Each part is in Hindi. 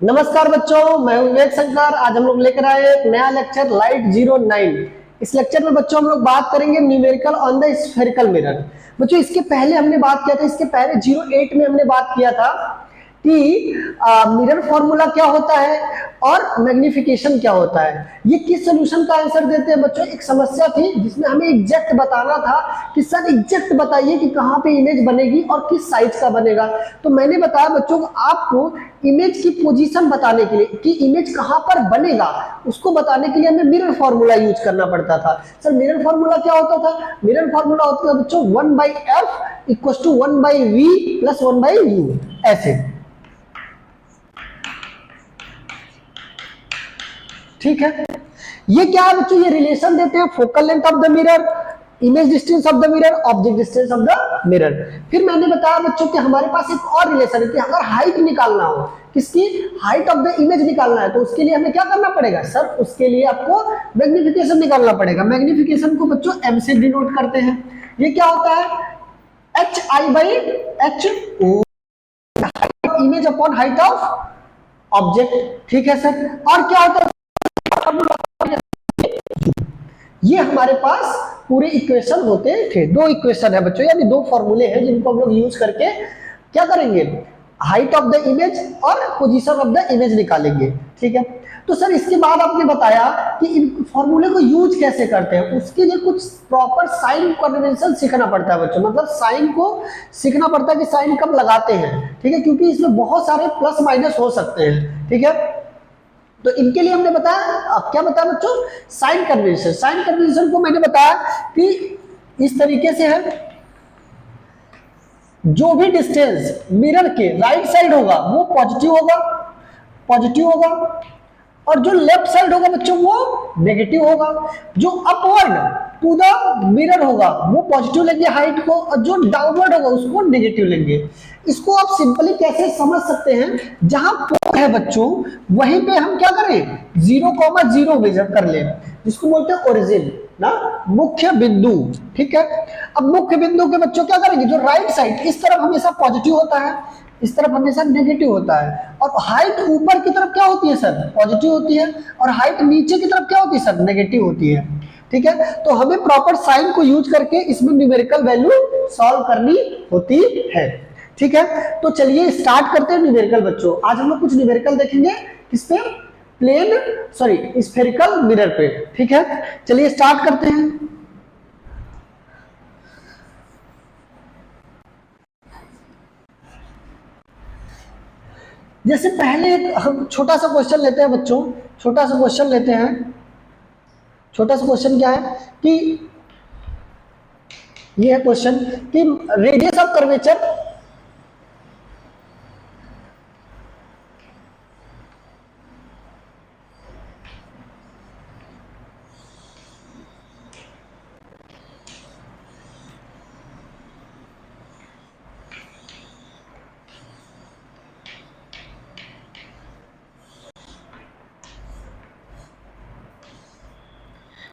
नमस्कार बच्चों, मैं हूं विवेक शंकर। आज हम लोग लेकर आए एक नया लेक्चर लाइट 09। इस लेक्चर में बच्चों हम लोग बात करेंगे numerical on the spherical mirror. बच्चों इसके पहले हमने बात किया था, इसके पहले 08 में हमने बात किया था कि मिरर फॉर्मूला क्या होता है और मैग्निफिकेशन क्या होता है। ये किस सोल्यूशन का आंसर देते हैं बच्चों। एक समस्या थी जिसमें हमें एग्जैक्ट बताना था कि सर एग्जैक्ट बताइए कि कहाँ पे इमेज बनेगी और किस साइज का बनेगा। तो मैंने बताया बच्चों को आपको इमेज की पोजीशन बताने के लिए कि इमेज कहाँ पर बनेगा, उसको बताने के लिए हमें मिरर फॉर्मूला यूज करना पड़ता था। सर मिरर फॉर्मूला क्या होता था? मिरर फॉर्मूला होता था बच्चों 1/f equal to 1/v plus 1/u। ऐसे ठीक है। ये क्या है बच्चों? ये रिलेशन देते हैं focal length of the mirror, image distance of the mirror, object distance of the mirror. फिर मैंने बताया बच्चों कि हमारे पास एक और रिलेशन है कि अगर हाइट निकालना हो, किसकी हाइट ऑफ द इमेज निकालना है, तो उसके लिए हमें क्या करना पड़ेगा सर? उसके लिए आपको मैग्निफिकेशन निकालना पड़ेगा। मैग्निफिकेशन को बच्चों एम से डिनोट करते हैं। ये क्या होता है? HI/HO, image upon height of object. ठीक है सर। और क्या होता है? ये हमारे पास पूरे इक्वेशन होते थे। दो इक्वेशन है बच्चों, यानी दो फॉर्मूले हैं जिनको हम लोग यूज करके क्या करेंगे? हाइट ऑफ द इमेज और पोजीशन ऑफ द इमेज निकालेंगे। ठीक है। तो सर इसके बाद आपने बताया कि इन फॉर्मूले को यूज कैसे करते हैं, उसके लिए कुछ प्रॉपर साइन कन्वेंशन सीखना पड़ता है बच्चों। मतलब साइन को सीखना पड़ता है कि साइन कब लगाते हैं। ठीक है, क्योंकि इसमें बहुत सारे प्लस माइनस हो सकते हैं। ठीक है, तो इनके लिए हमने बताया, क्या बताया बच्चों? Sign convention. साइन कन्वेंशन को मैंने बताया कि इस तरीके से है, जो भी डिस्टेंस मिरर के राइट साइड होगा वो पॉजिटिव होगा, पॉजिटिव होगा, और जो लेफ्ट साइड होगा बच्चों वो नेगेटिव होगा। जो अपवर्ड टू द मिरर होगा वो पॉजिटिव लेंगे हाइट को, और जो डाउनवर्ड होगा उसको नेगेटिव लेंगे। इसको आप सिंपली कैसे समझ सकते हैं? जहां पोल है बच्चों वहीं पे हम क्या करें? 0,0 मेजर कर ले, जिसको बोलते हैं ओरिजिन ना, मुख्य बिंदु। ठीक है। अब मुख्य बिंदु के बच्चों क्या करेंगे? जो राइट साइड इस तरफ हमेशा पॉजिटिव होता है, इस तरफ हमेशा नेगेटिव होता है, और हाइट ऊपर की तरफ क्या होती है सर? पॉजिटिव होती है, और हाइट नीचे की तरफ क्या होती है सर? नेगेटिव होती है। ठीक है। तो हमें प्रॉपर साइन को यूज करके इसमें न्यूमेरिकल वैल्यू सॉल्व करनी होती है। ठीक है, तो चलिए स्टार्ट करते हैं न्यूमेरिकल बच्चों। आज हम लोग कुछ न्यूमेरिकल देखेंगे किस पे? स्फेरिकल मिरर पे। ठीक है, चलिए स्टार्ट करते हैं। जैसे पहले हम छोटा सा क्वेश्चन लेते हैं बच्चों, छोटा सा क्वेश्चन लेते हैं। छोटा सा क्वेश्चन क्या है कि ये है क्वेश्चन कि रेडियस ऑफ कर्वेचर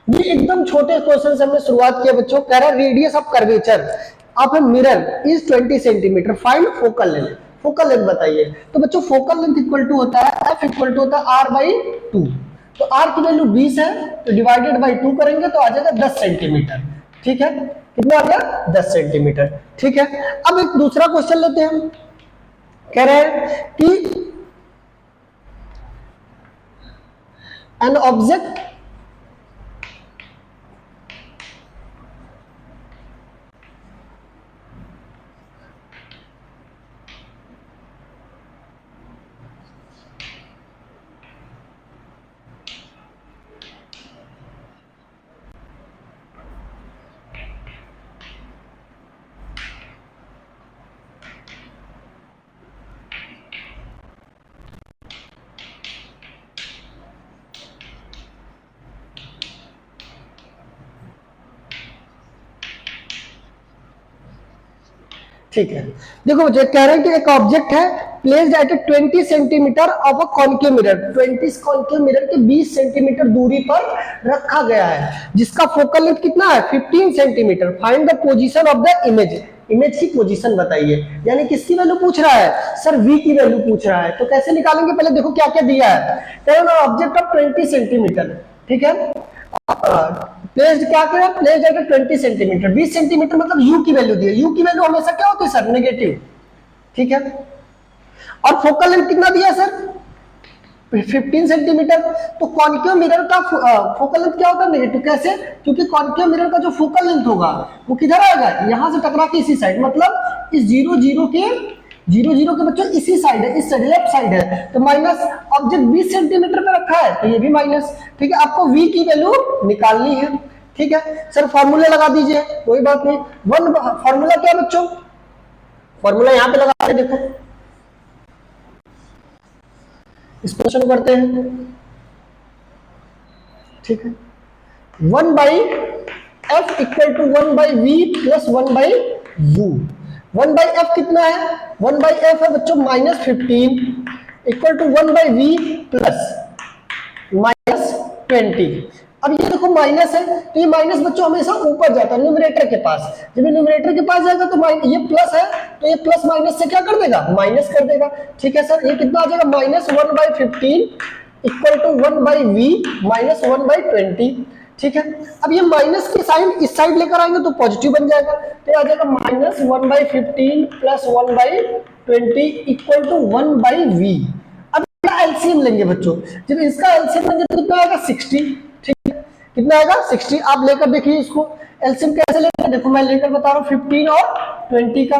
ये एकदम छोटे क्वेश्चन से हमने शुरुआत किया बच्चों। कह रहा है radius of curvature of a mirror is 20 centimetre, find focal length. Focal length बताइए। तो बच्चों फोकल लेंथ इक्वल टू होता है एफ इक्वल टू होता है r/2। तो r की वैल्यू 20 है, तो डिवाइडेड बाई 2 करेंगे तो आ जाएगा 10 सेंटीमीटर। ठीक है, कितना आ गया? 10 सेंटीमीटर। ठीक है। अब एक दूसरा क्वेश्चन लेते हैं। कह रहे हैं कि एन ऑब्जेक्ट ठीक है। देखो मुझे कह रहे हैं कि एक ऑब्जेक्ट है placed at 20 centimetre of a concave mirror, 20 concave mirror के 20 सेंटीमीटर दूरी पर रखा गया है, जिसका फोकल लेंथ कितना है? 15 centimetre. Find the position of the image. Image की पोजीशन बताइए, यानी किसकी वैल्यू पूछ रहा है सर, v की वैल्यू पूछ रहा है। तो कैसे निकालेंगे, पहले देखो क्या क्या दिया है। कहना ऑब्जेक्ट ऑफ 20 सेंटीमीटर, ठीक है, प्लेस्ड क्या क्या प्लेस्ड एट 20 सेंटीमीटर, 20 सेंटीमीटर मतलब u की वैल्यू दी है, u की वैल्यू हमेशा क्या होती है सर, नेगेटिव, ठीक है। और फोकल लेंथ कितना दिया है सर, 15 सेंटीमीटर। तो कॉन्केव मिरर का फोकल लेंथ क्या होता है, नेगेटिव। कैसे, क्योंकि कॉन्केव मिरर का जो फोकल लेंथ होगा वो किधर आएगा, यहां से टकरा के इसी साइड, मतलब इस 0 0 के बच्चों इसी साइड है, इस साइड लेफ्ट साइड है। तो माइनस, ऑब्जेक्ट 20 सेंटीमीटर पे रखा है तो ये भी माइनस, ठीक है। आपको v की वैल्यू निकालनी है, ठीक है सर। फॉर्मूले लगा दीजिए, कोई बात नहीं। वन फॉर्मूला क्या बच्चों, फॉर्मूला यहां पे लगा के देखो, इस क्वेश्चन करते हैं, ठीक है। 1/f equal to 1/v plus 1/u। 1/f कितना है, 1/f है बच्चों -15 इक्वल टू 1/v प्लस -20। अब ये देखो माइनस है, तो ये माइनस बच्चों हमेशा ऊपर जाता है न्यूमरेटर के पास, जब ये न्यूमरेटर के पास जाएगा तो ये प्लस है, तो ये प्लस माइनस से क्या कर देगा, माइनस कर देगा, ठीक है सर। ये कितना आ जाएगा, -1/15 इक्वल टू 1/v माइनस 1/20, ठीक है। अब ये माइनस की साइन इस साइड लेकर आएंगे तो पॉजिटिव बन जाएगा, तो आ जाएगा -1/15 प्लस 1/20 इक्वल टू 1/v। अब एलसीएम लेंगे बच्चों, जब इसका एलसीएम लेंगे तो कितना आएगा, 60, ठीक है, कितना आएगा 60। आप लेकर देखिए इसको, एलसीएम कैसे लेते हैं, देखो मैं लेकर बता रहा हूँ 15 और 20 का,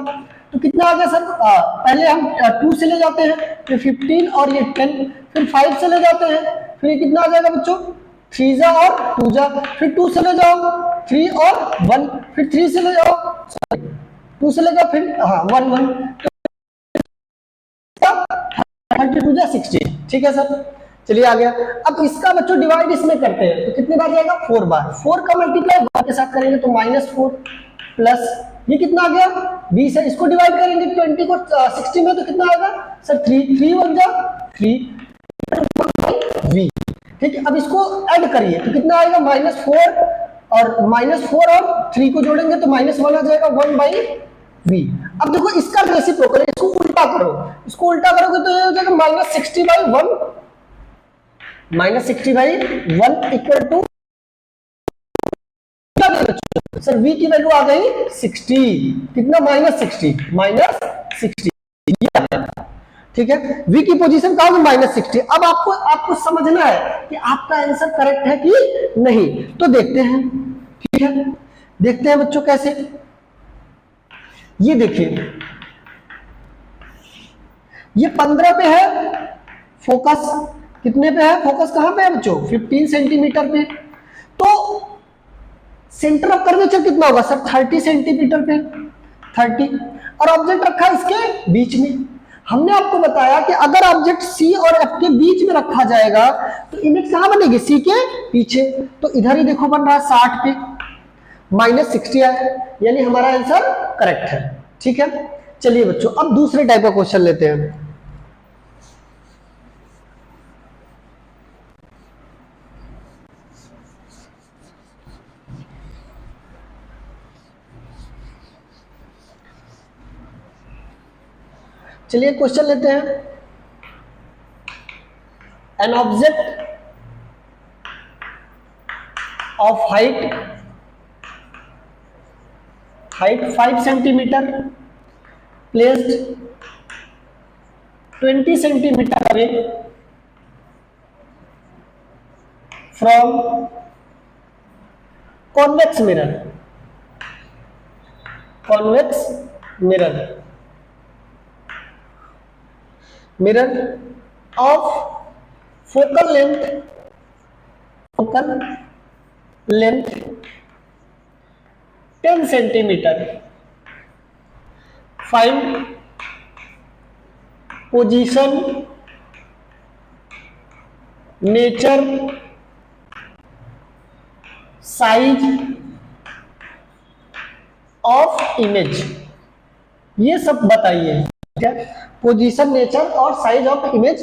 तो कितना आ गया सर, पहले हम 2 से ले जाते हैं, फिर 15 और ये 10, फिर 5 से ले जाते हैं, फिर ये कितना आ जाएगा बच्चों, 3 जा और 2 जा, फिर 2 से ले जाओ 3 और 1, फिर 3 से ले जाओ, 2 से ले जाओ, फिर 1 1, 32 जा 60, ठीक है सर। चलिए आ गया। अब इसका बच्चों डिवाइड इसमें करते हैं तो कितनी बार जाएगा, 4 बार। 4 का मल्टीप्लाई 1 के साथ करेंगे तो -4 प्लस ये कितना आ गया, 20 है, इसको डिवाइड करेंगे 20 को 60 में तो कितना आएगा सर, 3 1 जा 3 v, ठीक है। अब इसको ऐड करिए तो कितना आएगा, -4 और 3 को जोड़ेंगे तो -1 आ जाएगा 1/v। अब देखो इसका रेसिप्रोकल, इसको उल्टा करो, इसको उल्टा करोगे तो ये हो जाएगा -60/1 -60/1 इक्वल टू सर v की वैल्यू आ गई 60, कितना -60, ठीक है। v की पोजीशन कहा होगी -60। अब आपको समझना है कि आपका आंसर करेक्ट है कि नहीं, तो देखते हैं, ठीक है। देखते हैं बच्चों कैसे, ये देखिए ये 15 पे है फोकस, कितने पे है फोकस, कहां पे है बच्चों, 15 सेंटीमीटर पे। तो सेंटर ऑफ कर्वेचर कितना होगा सर, 30 सेंटीमीटर पे, 30, और ऑब्जेक्ट रखा इसके बीच में। हमने आपको बताया कि अगर ऑब्जेक्ट सी और एफ के बीच में रखा जाएगा तो इमेज कहां बनेगी, सी के पीछे। तो इधर ही देखो बन रहा है 60 पे, -60 आया, यानी हमारा आंसर करेक्ट है, ठीक है। चलिए बच्चों अब दूसरे टाइप का क्वेश्चन लेते हैं। चलिए क्वेश्चन लेते हैं। An object of height 5 centimetre placed 20 centimetre away from convex mirror of focal length 10 centimeter. Find position, nature, size of image, ये सब बताइए, ठीक है। पोजीशन, नेचर और साइज ऑफ इमेज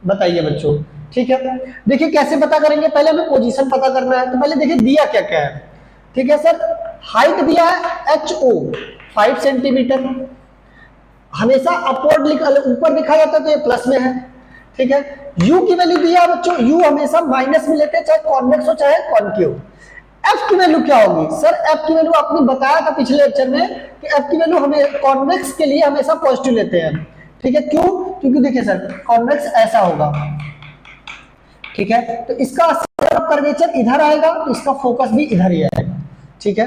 बताइए बच्चों, ठीक है। देखिए कैसे पता करेंगे, पहले हमें पोजीशन पता करना है, तो पहले देखिए दिया क्या क्या है, ठीक है सर। हाइट दिया है HO, 5 सेंटीमीटर। हमेशा अपवर्ड ऊपर लिखा जाता है तो ये प्लस में है, ठीक है। u की वैल्यू दिया बच्चों, u हमेशा माइनस में लेते हैं, चाहे कॉन्वेक्स हो चाहे कॉन्केव। f की वैल्यू क्या होगी सर? f की वैल्यू आपने बताया था पिछले लेक्चर में कि f की वैल्यू हमें कॉन्वेक्स के लिए हमेशा पॉजिटिव लेते हैं, ठीक है। क्यों? क्योंकि देखिए सर कॉन्वेक्स ऐसा होगा, ठीक है, तो इसका कर्वेचर इधर आएगा तो इसका फोकस भी इधर ही आएगा, ठीक है।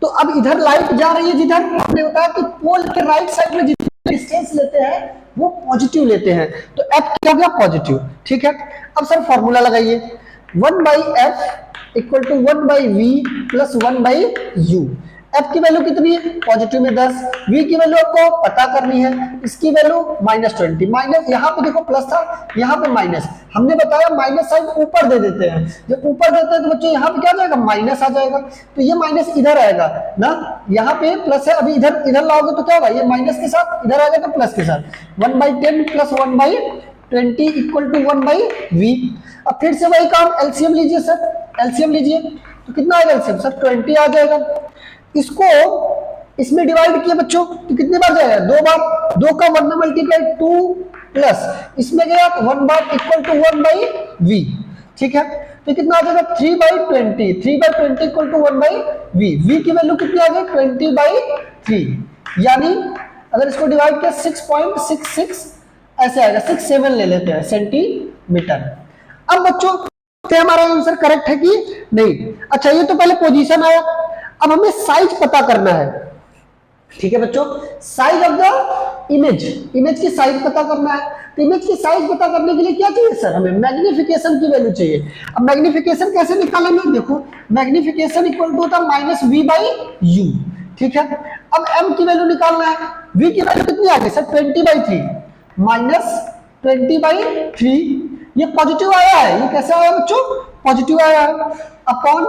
तो अब इधर लाइट जा रही है, जिधर हमने बताया कि पोल के राइट साइड में जितना डिस्टेंस लेते हैं वो पॉजिटिव लेते हैं, तो f क्या हो गया? पॉजिटिव, ठीक है। अब सर फॉर्मूला लगाइए, 1/f equal to 1/v plus 1/u। f की वैल्यू कितनी है? पॉजिटिव में 10, v की वैल्यू आपको पता करनी है, इसकी वैल्यू -20, माइनस यहाँ पे देखो प्लस था, यहाँ पे माइनस, हमने बताया माइनस साइन ऊपर दे देते हैं, जब ऊपर देते हैं तो बच्चों यहाँ पे क्या आ जाएगा? माइनस आ जाएगा, तो ये माइनस इधर आएगा ना, यहाँ पे प्लस है, अभी इधर इधर लाओगे तो क्या होगा? ये माइनस के साथ इधर आएगा तो प्लस के साथ, 1/10 प्लस 1/20 इक्वल टू 1/v। अब फिर से वही काम, एलसीएम लीजिए सर, एलसीएम लीजिए तो कितना आएगा एलसीएम? सर 20 आ जाएगा। इसको इसमें डिवाइड किया बच्चों तो कितनी बार जाएगा? 2 बार, 2 का 1 में मल्टीप्लाई 2 प्लस इसमें गया 1 बार इक्वल टू 1/v, ठीक है। तो कितना आ जाएगा? 3/20, 3/20 इक्वल टू 1/v। v की वैल्यू कितनी आ गई? 20/3, यानी अगर इसको डिवाइड किया 6.66 ऐसे आएगा, 67 ले लेते हैं सेंटीमीटर। अब बच्चों हमारा आंसर करेक्ट है कि नहीं? अच्छा ये तो पहले पोजीशन आया, अब हमें साइज पता करना है, ठीक है बच्चों। Size of the image, image की साइज पता करना है, तो इमेज की साइज पता करने के लिए क्या चाहिए सर? हमें मैग्निफिकेशन की वैल्यू चाहिए। अब मैग्निफिकेशन कैसे निकालेंगे? देखो मैग्निफिकेशन इक्वल टू होता है -v/u, ठीक है। अब m की वैल्यू निकालना है, v की वैल्यू कितनी आ गई सर? 20/3 -20/3, ये पॉजिटिव आया है, ये कैसे आया बच्चों? पॉजिटिव आया है, अपॉन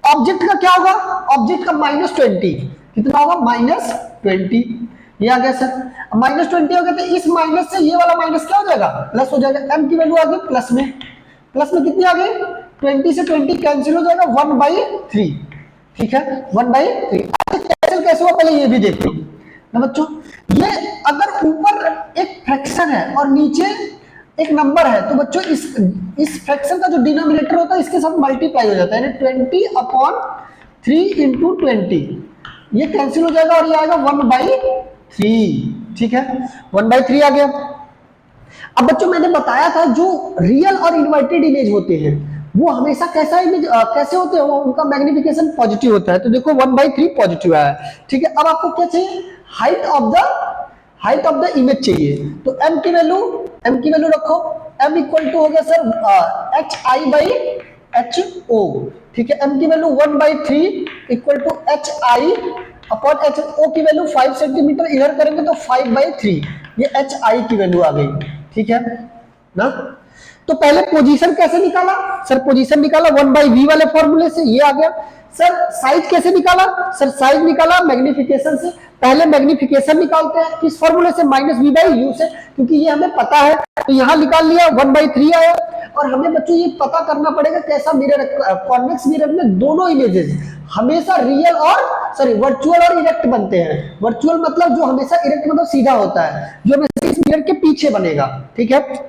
ऑब्जेक्ट का क्या होगा? ऑब्जेक्ट का -20 कितना होगा? -20, ये आ गया सर। -20 हो गया तो इस माइनस से ये वाला माइनस क्या हो जाएगा? प्लस हो जाएगा। m की वैल्यू आ गई प्लस में, प्लस में कितनी आ गई? 20 से 20 कैंसिल हो जाएगा, 1/3, ठीक है, 1/3। कैंसिल कैसे हुआ पहले ये भी देख लो ना बच्चों। ये अगर ऊपर एक फ्रैक्शन है और नीचे एक नंबर है तो बच्चों इस फ्रैक्शन का जो डिनोमिनेटर होता है इसके साथ मल्टीप्लाई हो जाता है, यानी 20/3 इंटू 20, ये कैंसिल हो जाएगा और ये आएगा 1/3, ठीक है, 1/3 आ गया। अब बच्चों मैंने बताया था जो रियल और इन्वर्टेड इमेज होते हैं वो हमेशा कैसा इमेज कैसे होते हैं? वो उनका मैग्निफिकेशन पॉजिटिव होता है, तो देखो 1/3 पॉजिटिव आया है, ठीक है। अब आपको क्या चाहिए? हाइट ऑफ द इमेज चाहिए, तो m की वैल्यू रखो, m इक्वल टू हो गया सर hi/ho, ठीक है। m की value 1/3 equal to hi upon ho की वैल्यू 5 सेंटीमीटर, इधर करेंगे तो 5/3, ये hi की वैल्यू आ गई, ठीक है ना। तो पहले पोजीशन कैसे निकाला सर? पोजीशन निकाला 1/v वाले फॉर्मूले से, ये आ गया सर। साइज कैसे निकाला सर? साइज निकाला मैग्निफिकेशन से। पहले मैग्निफिकेशन निकालते हैं किस फॉर्मूले से? -v/u से, क्योंकि ये हमें पता है, तो यहां निकाल लिया, 1/3 आया। और हमें बच्चों ये पता करना पड़ेगा कैसा मिरर, कॉन्वेक्स मिरर में दोनों इमेजेस हमेशा रियल और वर्चुअल और इरेक्ट बनते हैं। वर्चुअल मतलब जो हमेशा, इरेक्ट मतलब सीधा होता है, जो हमेशा इस मिरर के पीछे बनेगा, ठीक है।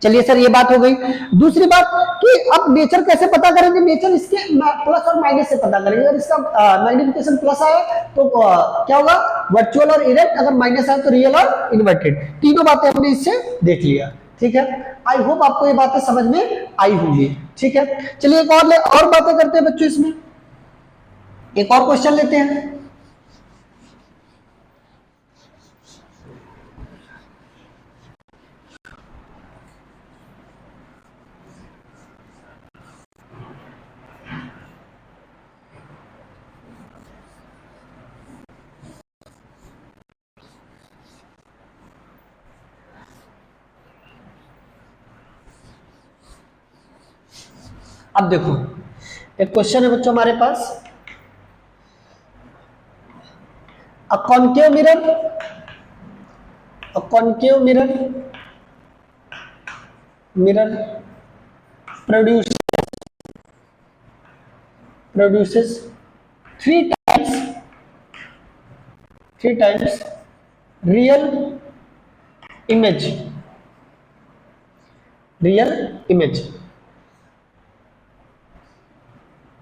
चलिए सर ये बात हो गई। दूसरी बात कि अब नेचर कैसे पता करेंगे? नेचर इसके प्लस और माइनस से पता करेंगे। अगर इसका मैग्निफिकेशन प्लस आए तो क्या होगा? वर्चुअल और इरेक्ट, अगर माइनस आए तो रियल और इन्वर्टेड। तीनों बातें हमने इससे देख लिया, ठीक है। आई होप आपको ये बातें समझ में आई होंगी, ठीक है। चलिए एक और बातें करते हैं बच्चों, इसमें एक और क्वेश्चन लेते हैं। अब देखो एक क्वेश्चन है बच्चों हमारे पास, a concave mirror produces 3 times 3 times real image, real image.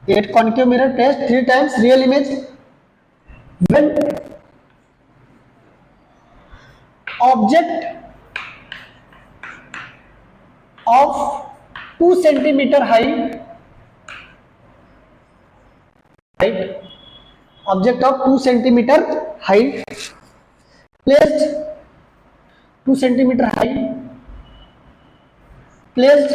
8 concave mirror placed 3 times real image when object of 2 centimeter height, object of 2 centimeter height placed 2 centimeter height placed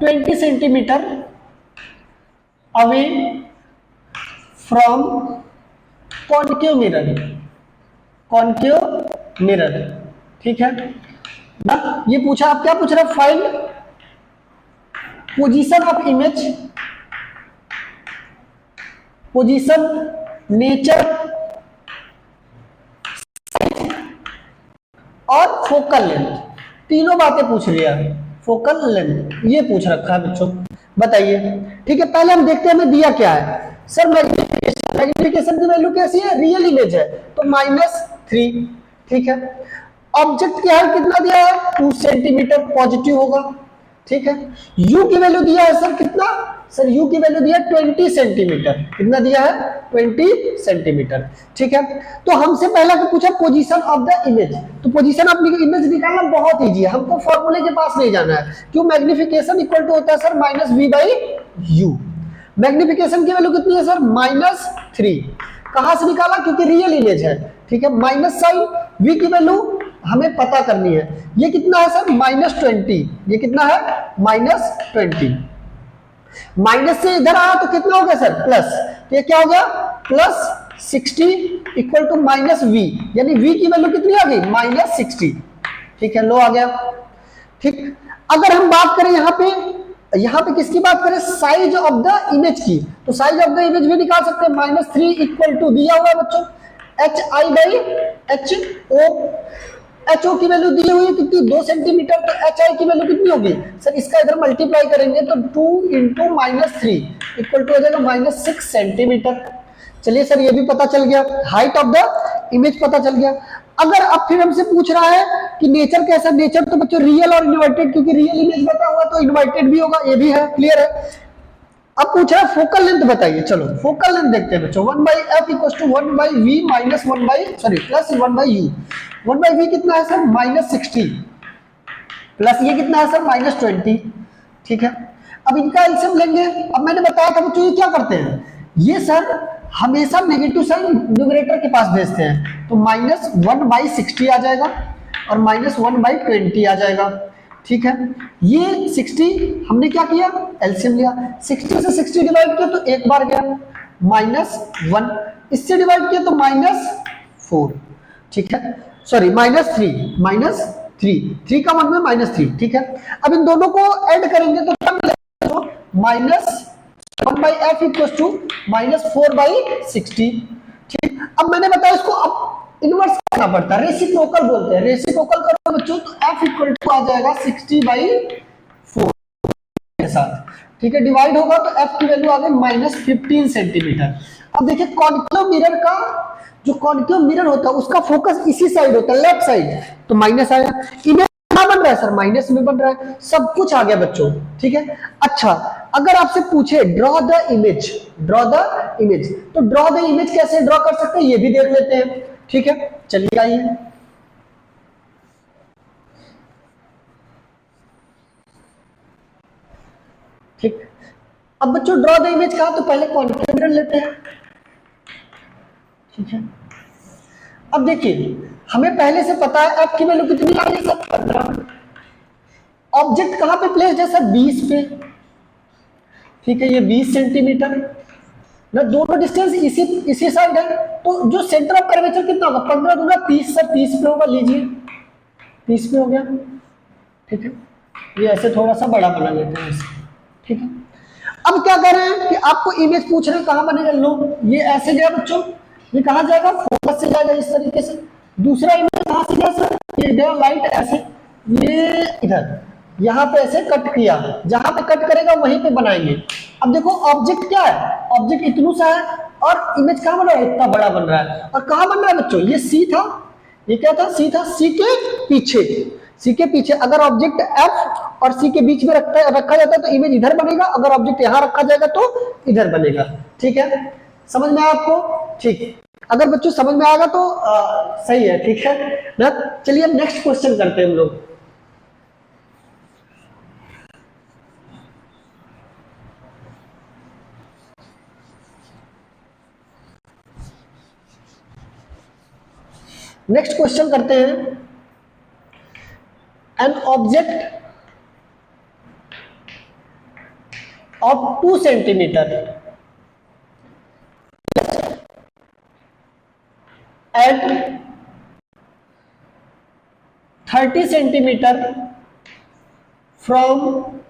20 centimeter away from concave mirror, ठीक है ना। ये पूछा, आप क्या पूछ रहे हैं, find position of image, position, nature और फोकल लेंथ, तीनों बातें पूछ लिया। फोकल लेंथ ये पूछ रखा है बच्चों, बताइए। ठीक है, पहले हम देखते हैं हमें दिया क्या है। सर मैग्निफिकेशन की वैल्यू कैसी है, रियल इमेज है तो -3, ठीक है। ऑब्जेक्ट की हाइट कितना दिया है, 2 सेंटीमीटर, पॉजिटिव होगा, ठीक है। यू की वैल्यू दिया है सर कितना, सर यू की वैल्यू दिया है 20 सेंटीमीटर, कितना दिया है 20 सेंटीमीटर, ठीक है। तो हमसे पहला पूछा पोजीशन ऑफ द इमेज, तो पोजीशन ऑफ इमेज निकालना बहुत इजी है, हमको फॉर्मूले के पास नहीं जाना है। क्यों, मैग्निफिकेशन इक्वल टू होता है सर -v/u। मैग्निफिकेशन की वैल्यू कितनी है सर, -3। कहां से निकाला, क्योंकि रियल इमेज है, ठीक है। माइनस साइन, v की वैल्यू हमें पता करनी है, ये कितना है सर -20, ये कितना है -20। माइनस से इधर आया तो कितना हो गया सर, प्लस, तो ये क्या हो गया +60 इक्वल टू -v, यानी v की वैल्यू कितनी आ गई -60, ठीक है, लो आ गया, ठीक। अगर हम बात करें यहाँ पे किसकी बात करें, साइज ऑफ द इमेज की, तो साइज ऑफ द इमेज भी निकाल सकते हैं, -3 इक्वल टू दिया हुआ है बच्चों hi/ho, HO की वैल्यू दी हुई है कितनी, 2 सेंटीमीटर, तो HI की वैल्यू कितनी होगी सर, इसका इधर मल्टीप्लाई करेंगे तो 2 × -3 इक्वल टू हो जाएगा -6 सेंटीमीटर। चलिए सर ये भी पता चल गया, हाइट ऑफ द इमेज पता चल गया। अगर अब फिर हमसे पूछ रहा है कि नेचर कैसा, नेचर तो बच्चों रियल और इन्वर्टेड, क्योंकि रियल इमेज बता हुआ तो इन्वर्टेड भी होगा, ये भी है, क्लियर है। अब पूछ रहा है फोकल लेंथ बताइए, चलो फोकल लेंथ देखते हैं बच्चों। 1/f = 1/v - 1/u। 1/v कितना है सर, -60, प्लस ये कितना है सर -20, ठीक है। अब इनका एलसीएम लेंगे। अब मैंने बताया था बच्चों ये क्या करते हैं, ये सर हमेशा नेगेटिव साइन न्यूमरेटर के पास भेजते हैं, तो -1/60 आ जाएगा और -1/20 आ जाएगा, ठीक है। ये 60 हमने क्या किया, एलसीएम लिया, 60 से 60 डिवाइड किया तो एक बार गया, -1, इससे डिवाइड किया तो -4, ठीक है, सॉरी -3, 3 का मतलब -3, ठीक है। अब इन दोनों को ऐड करेंगे तो क्या मिलेगा, -1/f = -4/60, ठीक। अब मैंने बताया इसको अब इनवर्स करना पड़ता है, रेसिप्रोकल बोलते हैं, रेसिप्रोकल करो बच्चों तो f = आ जाएगा 60/4 के साथ, ठीक है। डिवाइड होगा तो f की वैल्यू आ गई -15 सेंटीमीटर। अब देखिए कॉन्केव मिरर का, जो कॉन्केव मिरर होता है उसका फोकस इसी साइड होता है, लेफ्ट साइड, तो माइनस आया। इमेज क्या बन रहा है सर, माइनस में बन रहा है, सब कुछ आ गया बच्चों, ठीक है। अच्छा अगर आपसे पूछे ड्रॉ द इमेज, तो ड्रॉ द इमेज कैसे ड्रॉ कर सकते हैं ये भी देख लेते हैं, ठीक है। चलिए आइए, ठीक। अब बच्चों ड्रॉ द इमेज कहा, तो पहले कॉन्केव मिरर लेते हैं, ठीक है। अब देखिए हमें पहले से पता है f की वैल्यू कितनी आ रही है सर, 15। ऑब्जेक्ट कहां पे प्लेस्ड है सर, 20 पे, ठीक है। ये 20 सेंटीमीटर ना, दोनों डिस्टेंस इसी साइड है, तो जो सेंटर ऑफ कर्वेचर कितना होगा, 15 दूना 30 सर, 30 पे होगा, लीजिए 30 पे हो गया, ठीक है। ये ऐसे थोड़ा सा बड़ा बना लेते हैं इसे, ठीक है। अब क्या कर रहे हैं कि आपको इमेज पूछ रहे हैं कहां बनेगा, लो ये ऐसे गया बच्चों, ये कहां जाएगा, फोकस से जाएगा इस तरीके से। दूसरा इमेज कहां से गया सर, ये गया लाइट ऐसे, ये इधर, यहाँ पे ऐसे कट किया, जहां पे कट करेगा वहीं पे बनाएंगे। अब देखो ऑब्जेक्ट क्या है, ऑब्जेक्ट इतनू सा है और इमेज कहाँ बन रहा है, इतना बड़ा बन रहा है। और कहाँ बन रहा है बच्चों, ये सी था, ये क्या था, सी था, सी के पीछे, सी के पीछे अगर ऑब्जेक्ट एफ और सी के बीच में रखा जाता है तो इमेज इधर बनेगा, अगर ऑब्जेक्ट यहां रखा जाएगा तो इधर बनेगा। ठीक है, समझ में आया आपको? ठीक, अगर बच्चों समझ में आएगा तो सही है, ठीक है ना। चलिए अब नेक्स्ट क्वेश्चन करते हैं हम लोग। नेक्स्ट क्वेश्चन करते हैं, an object of 2 centimeter at 30 centimeter from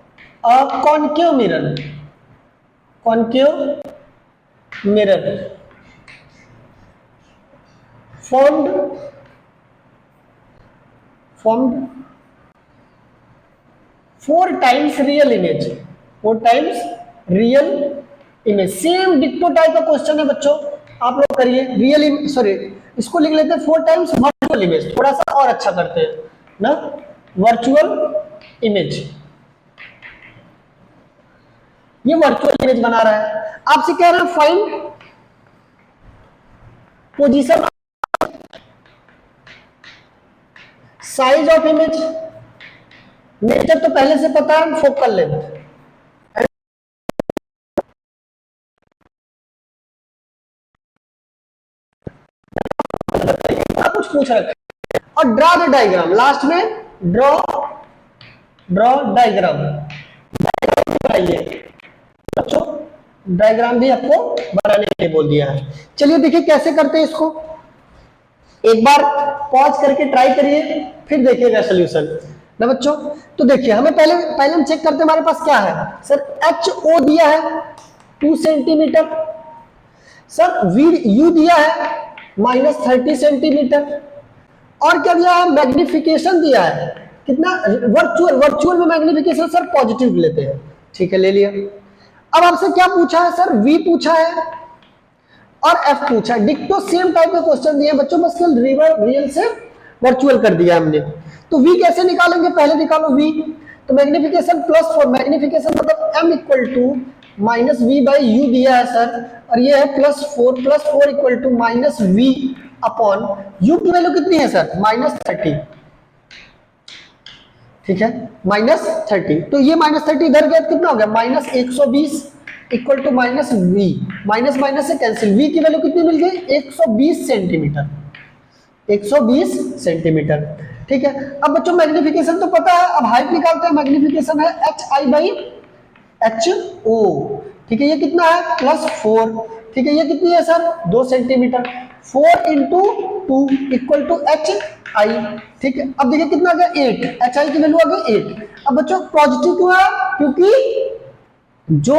a concave mirror formed 4 times real image, 4 times real image. Same डिक्टो टाइप का क्वेश्चन है बच्चों, आप लोग करिए। रियल सॉरी, इसको लिख लेते हैं 4 टाइम्स वर्चुअल इमेज, थोड़ा सा और अच्छा करते हैं ना, वर्चुअल इमेज। ये वर्चुअल इमेज बना रहा है, आपसे कह रहा है find position, size of image, nature तो पहले से पता है, फोकल लेंथ। कुछ पूछ रखा है और ड्रॉ द डायग्राम, लास्ट में ड्रॉ डायग्राम बनाइए बच्चों। डायग्राम भी आपको बनाने के लिए बोल दिया है। चलिए देखिए कैसे करते हैं इसको, एक बार पॉज करके ट्राई करिए, फिर देखिएगा सोल्यूशन ना बच्चों। तो देखिए हमें पहले हम चेक करते हैं हमारे पास क्या है। सर एच ओ दिया है 2 सेंटीमीटर, सर वी यू दिया है -30 सेंटीमीटर, और क्या दिया है, मैग्निफिकेशन दिया है कितना, वर्चुअल में मैग्निफिकेशन सर पॉजिटिव लेते हैं। ठीक है, ले लिया। अब आपसे क्या पूछा है सर, वी पूछा है और एफ पूछा है। डिक्टो सेम टाइप के क्वेश्चन दिए बच्चों, बस रियल से वर्चुअल कर दिया हमने। तो वी कैसे निकालेंगे, पहले निकालो वी। तो मैग्निफिकेशन +4, मैग्निफिकेशन मतलब m equal to minus v by u दिया है सर, और ये है +4 equal to minus v upon u की वैल्यू कितनी है सर, -30। ठीक है, -30, तो ये -30 इधर गया कितना हो गया, -120 equal to minus v, minus minus से कैंसिल, वी की वैल्यू कितनी मिल गई, 120 सेंटीमीटर, 120 सेंटीमीटर। ठीक है, अब बच्चों मैग्निफिकेशन तो पता है, अब हाइट निकालते हैं। मैग्निफिकेशन है HI बाई HO। ठीक है, ये कितना है +4। ठीक है, ये कितनी है sir, 2 centimetre. 4 into 2 equal to HI। ठीक है, अब देखिए कितना आ गया 8, HI की वैल्यू आ गई 8। अब बच्चों पॉजिटिव क्यों है, क्योंकि जो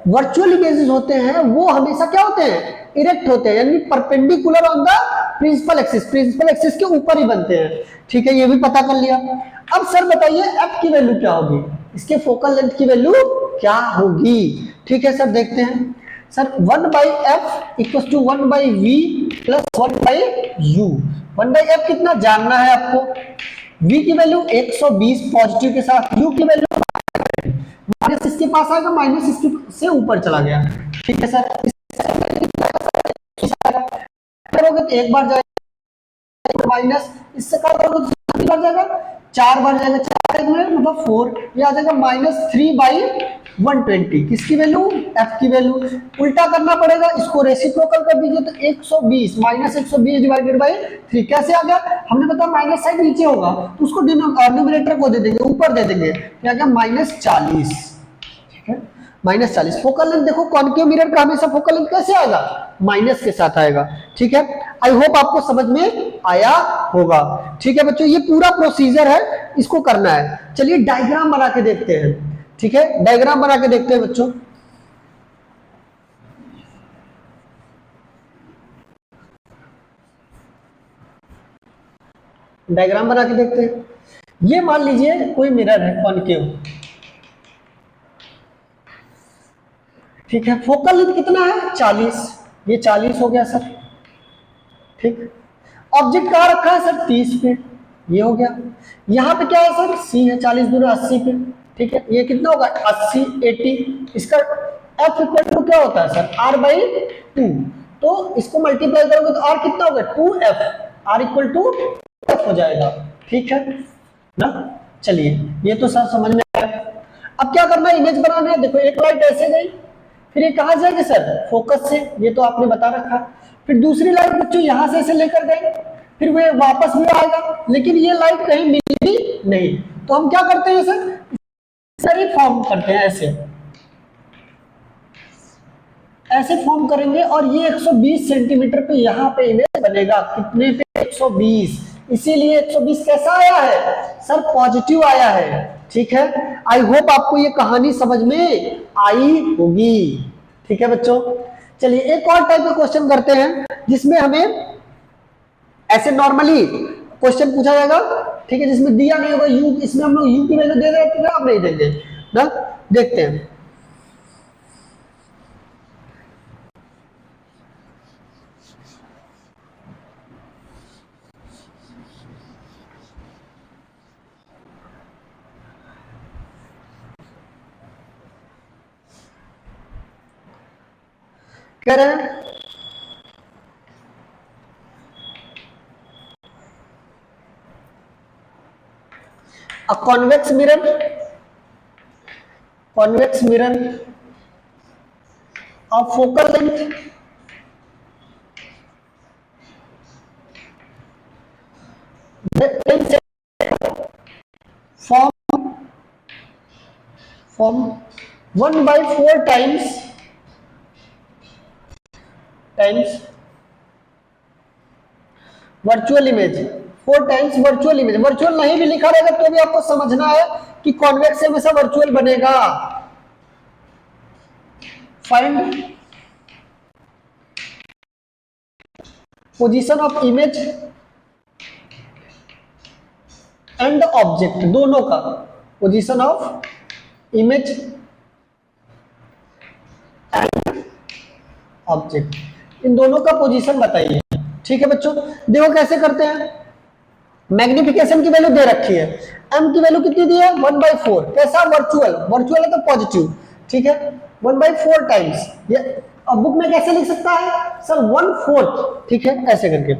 वर्चुअल इमेजेस होते हैं वो हमेशा क्या होते हैं, इरेक्ट होते हैं, यानी perpendicular on the principal axis, principal axis के ऊपर ही बनते हैं। ठीक है, ये भी पता कर लिया। अब सर बताइए एफ की वैल्यू क्या होगी, इसके फोकल लेंथ की वैल्यू क्या होगी। ठीक है सर, देखते हैं sir, 1/f equal to 1/v plus 1/u। 1/f कितना जानना है आपको, v की वैल्यू 120 पॉजिटिव के साथ, u की वैल्यू माइनस इसके पास आएगा, माइनस इसके से ऊपर चला गया। ठीक है सर, करोगे तो एक बार जाएगा माइनस, इससे करोगे तो कितनी बार जाएगा, 4 बार जाएगा, 4 मतलब 4, ये आ जाएगा -3/120। किसकी वैल्यू, एफ की वैल्यू। उल्टा करना पड़ेगा, इसको रेसिप्रोकल कर दीजिए तो 120 -120 डिवाइडेड बाई 3 कैसे आ गया, हमने बताया माइनस साइड नीचे होगा तो उसको न्यूमरेटर को दे देंगे, ऊपर दे देंगे, क्या गया -40। ठीक है, -40। फोकल लेंथ देखो, कॉन्केव मिरर का हमेशा फोकल लेंथ कैसे आएगा, माइनस के साथ आएगा। ठीक है, आई होप आपको समझ में आया होगा। ठीक है बच्चों, ये पूरा प्रोसीजर है, इसको करना है। चलिए डायग्राम बना के देखते हैं। ठीक है, डायग्राम बना के देखते हैं बच्चों। डायग्राम बना के देखते हैं। ये मान लीजिए कोई मिरर है कॉनकेव, ठीक है, फोकल लेंथ कितना है 40, ये 40 हो गया सर, ठीक। ऑब्जेक्ट कहाँ रखा है सर 30 पे, ये हो गया। यहाँ पे क्या है सर सी है 40 दूना 80 पे, ठीक है, ये कितना होगा 80 80। इसका एफ इक्वल टू क्या होता है सर आर बाई 2, तो इसको मल्टीप्लाई करोगे तो आर कितना होगा 2f, are equal to F हो जाएगा, ठीक है ना। चलिए ये तो सर समझ में आया। अब क्या करना है, इमेज बनाना है। देखो एक लाइट ऐसे गई, फिर ये कहां जाएगी सर फोकस से, ये तो आपने बता रखा। फिर दूसरी लाइट बच्चों यहां से ऐसे लेकर गए, फिर वे वापस भी आएगा, लेकिन ये लाइट कहीं मिली नहीं, तो हम क्या करते हैं सर ही फॉर्म करते हैं, ऐसे फॉर्म करेंगे और ये 120 सेंटीमीटर पे यहाँ पे इमेज बनेगा, कितने पे 120, इसीलिए 120 कैसा आया है सर पॉजिटिव आया है, ठीक है। आई होप आपको ये कहानी समझ में आई होगी, ठीक है बच्चों। चलिए एक और टाइप का क्वेश्चन करते हैं जिसमें हमें ऐसे नॉर्मली क्वेश्चन पूछा जाएगा, ठीक है, जिसमें दिया नहीं होगा यू, इसमें हम लोग यू की वैल्यू दे देते हैं, आप नहीं देंगे ना, देखते हैं। कह रहे हैं a convex mirror of focal length form 1/4 times virtual image, 4 times virtual image. Virtual नहीं भी लिखा रहेगा तो भी आपको समझना है कि कॉन्वेक्स से हमेशा वर्चुअल बनेगा। Find position of image and object, दोनों का position of image and object, इन दोनों का पोजीशन बताइए, ठीक है बच्चों। देखो कैसे करते हैं, मैग्निफिकेशन की वैल्यू दे रखी है, m की वैल्यू कितनी दी है 1/4, कैसा वर्चुअल है तो पॉजिटिव, ठीक है 1/4 टाइम्स। ये अब बुक में कैसे लिख सकता है सर 1/4, ठीक है ऐसे करके।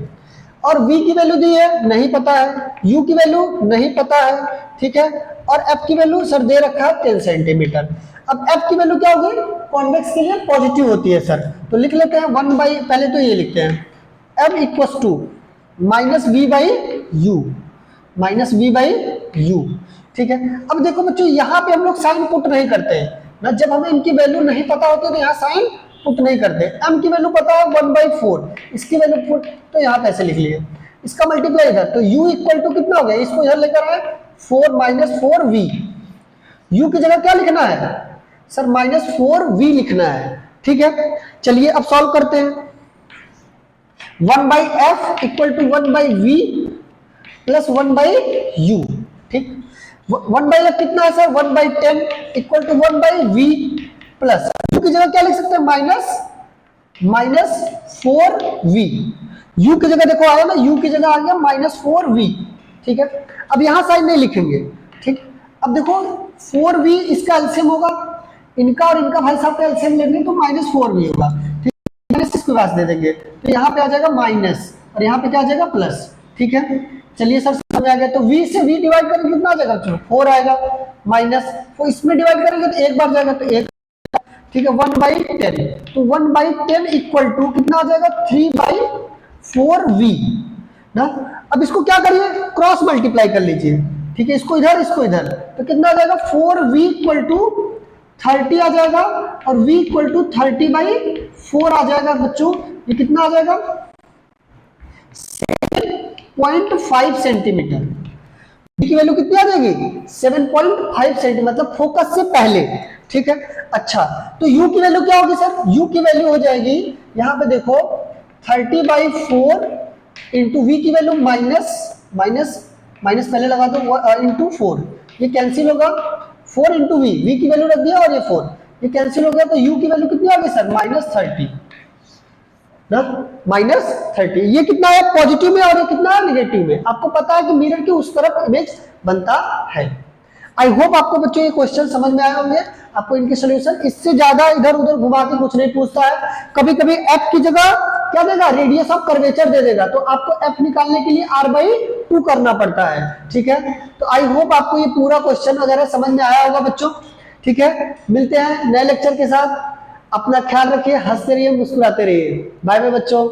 और v की वैल्यू दी है नहीं पता है, u की वैल्यू नहीं पता है, ठीक है, और f की वैल्यू सर दे रखा है 10 सेंटीमीटर। अब f की वैल्यू क्या होगी, कॉन्वेक्स के लिए पॉजिटिव होती है सर, तो लिख लेते हैं 1 बाई, पहले तो ये लिखते हैं m equal to minus v by u, ठीक है। अब देखो बच्चों यहाँ पे हम लोग साइन पुट नहीं करते हैं ना, जब हमें इनकी वैल्यू नहीं पता होती तो यहाँ साइन पुट नहीं करते। m की वैल्यू पता है 1/4, इसकी वैल्यू पुट, तो यहाँ पे ऐसे लिख लिए, इसका मल्टीप्लाई इधर, तो u इक्वल टू कितना हो गया, इसको इधर लेकर आए 4 माइनस 4v, u की जगह क्या लिखना है सर -4v लिखना है, ठीक है। चलिए अब सॉल्व करते हैं, 1/f equal to 1/v plus 1/u, ठीक। 1/f कितना है sir 1/10 equal to 1/v plus u की जगह क्या लिख सकते हैं -4v, u की जगह देखो आया ना, u की जगह आ गया -4v, ठीक है। अब यहां साइन नहीं लिखेंगे, ठीक। अब देखो 4v इसका एलसीएम होगा, इनका और इनका भाई साहब का एलसीएम लेंगे तो -4v होगा, ठीक, माइनस इसके पास दे देंगे तो यहाँ पे आ जाएगा माइनस और यहाँ पे क्या आ जाएगा प्लस, ठीक है। चलिए सर समझ आ गया, तो v से v डिवाइड करेंगे कितना आ जाएगा, चलो 4 आएगा, माइनस तो इसमें डिवाइड करेंगे तो एक बार जाएगा तो एक, ठीक है 1/10, तो 1/10 इक्वल टू कितना आ जाएगा 3/4v ना। अब इसको क्या करिए क्रॉस मल्टीप्लाई कर लीजिए, ठीक है, इसको इधर, तो कितना आ जाएगा 4v इक्वल टू 30 आ जाएगा और v इक्वल टू 30/4 आ जाएगा बच्चों, ये कितना आ जाएगा 7.5 सेंटीमीटर, v की वैल्यू कितनी आ जाएगी 7.5 सेंटीमीटर, मतलब फोकस से पहले, ठीक है। अच्छा तो u की वैल्यू क्या होगी सर, u की वैल्यू हो जाएगी यहाँ पे देखो 30/4 इंटू v की वैल्यू माइनस माइनस पहले लगा दो, इंटू 4, ये कैंसिल होगा, 4 इंटू वी की वैल्यू रख दिया और ये 4, ये कैंसिल हो गया, तो यू की वैल्यू कितनी आ गई सर, -30 ना, -30। ये कितना है पॉजिटिव में और ये कितना है नेगेटिव में। आपको पता है कि मिरर के उस तरफ इमेज बनता है। आई होप आपको बच्चों ये क्वेश्चन समझ में आए होंगे, आपको इनके सोल्यूशन, इससे ज्यादा इधर उधर घुमा के कुछ नहीं पूछता है। कभी कभी एफ की जगह क्या देगा, रेडियस ऑफ कर्वेचर दे देगा, तो आपको एफ निकालने के लिए r/2 करना पड़ता है, ठीक है। तो आई होप आपको ये पूरा क्वेश्चन वगैरह समझ में आया होगा बच्चों, ठीक है। मिलते हैं नए लेक्चर के साथ, अपना ख्याल रखिए, हंसते रहिए, मुस्कुराते रहिए, बाय बाय बच्चों।